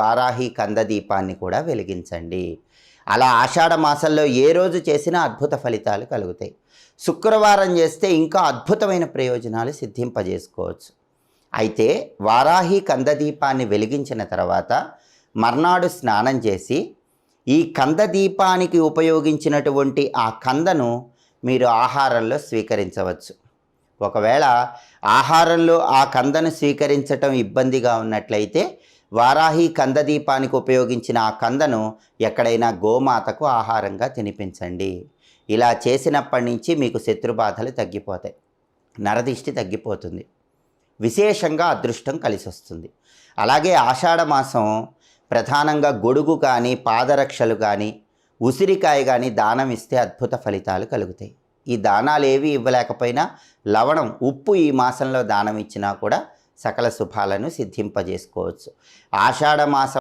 వారాహి కంద దీపాన్ని కూడా వెలిగించండి. అలా ఆషాఢ మాసంలో ఏ రోజు చేసినా అద్భుత ఫలితాలు కలుగుతాయి. శుక్రవారం చేస్తే ఇంకా అద్భుతమైన ప్రయోజనాలు సిద్ధింపజేసుకోవచ్చు. అయితే వారాహి కంద దీపాన్ని వెలిగించిన తర్వాత మర్నాడు స్నానం చేసి ఈ కంద దీపానికి ఉపయోగించినటువంటి ఆ కందను మీరు ఆహారంలో స్వీకరించవచ్చు. ఒకవేళ ఆహారంలో ఆ కందను స్వీకరించటం ఇబ్బందిగా ఉన్నట్లయితే వారాహి కంద దీపానికి ఉపయోగించిన ఆ కందను ఎక్కడైనా గోమాతకు ఆహారంగా తినిపించండి. ఇలా చేసినప్పటి నుంచి మీకు శత్రుబాధలు తగ్గిపోతాయి, నరదిష్టి తగ్గిపోతుంది, విశేషంగా అదృష్టం కలిసి వస్తుంది. అలాగే ఆషాఢ మాసం ప్రధానంగా గొడుగు కానీ పాదరక్షలు కానీ ఉసిరికాయ కానీ దానం ఇస్తే అద్భుత ఫలితాలు కలుగుతాయి. ఈ దానాలు ఏవి ఇవ్వలేకపోయినా లవణం, ఉప్పు ఈ మాసంలో దానం ఇచ్చినా కూడా సకల శుభాలను సిద్ధింపజేసుకోవచ్చు. ఆషాఢ మాసం